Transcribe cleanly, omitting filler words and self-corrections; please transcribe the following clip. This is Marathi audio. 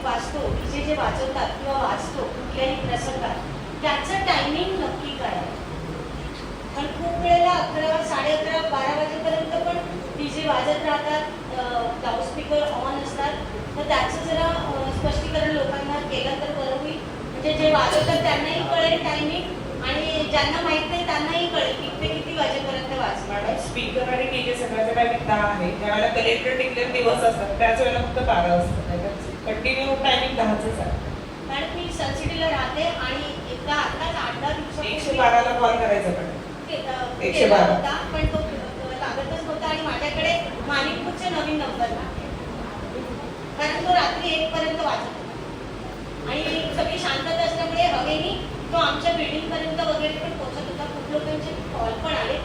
वाजतो, डीजे जे वाजवतात किंवा वाजतो कुठल्याही प्रसंगात, त्याचं टायमिंग नक्की काय आहे? पण खूप वेळेला 11, 11:30, 12 वाजेपर्यंत पण डीजे वाजत राहतात, लाऊडस्पीकर ऑन असतात. तर त्याचं जरा स्पष्टीकरण लोकांना केलं तर बरं होईल. म्हणजे जे वाजवतात त्यांनाही कळेल टायमिंग आणि ज्यांना माहित नाही त्यांनाही कळेल की ते किती वाजेपर्यंत वाजणार. मॅडम स्पीकर आणि डीजे सगळ्याच्या टायमिंग 10 आहे. ज्यावेळेला कलेक्टर डिक्लेअर दिवस असतात त्याच वेळेला फक्त 12 असतात. कंटिन्यू टायमिंग 10च आहे. मॅडम मी सनसिटीला राहते आणि एकदा आताच 8-10 दिवसापूर्वी 112ला कॉल करायचा पण 112 होता, पण तो लागतच नव्हता आणि माझ्याकडे माणिकपूरचे नवीन नंबर आहे, कारण तो रात्री 1 पर्यंत वाजत होता आणि सगळी शांतता असल्यामुळे हवेनी तो आमच्या बिल्डिंग पर्यंत वगैरे पण पोहोचत होता. खूप लोकांचे कॉल पण आले.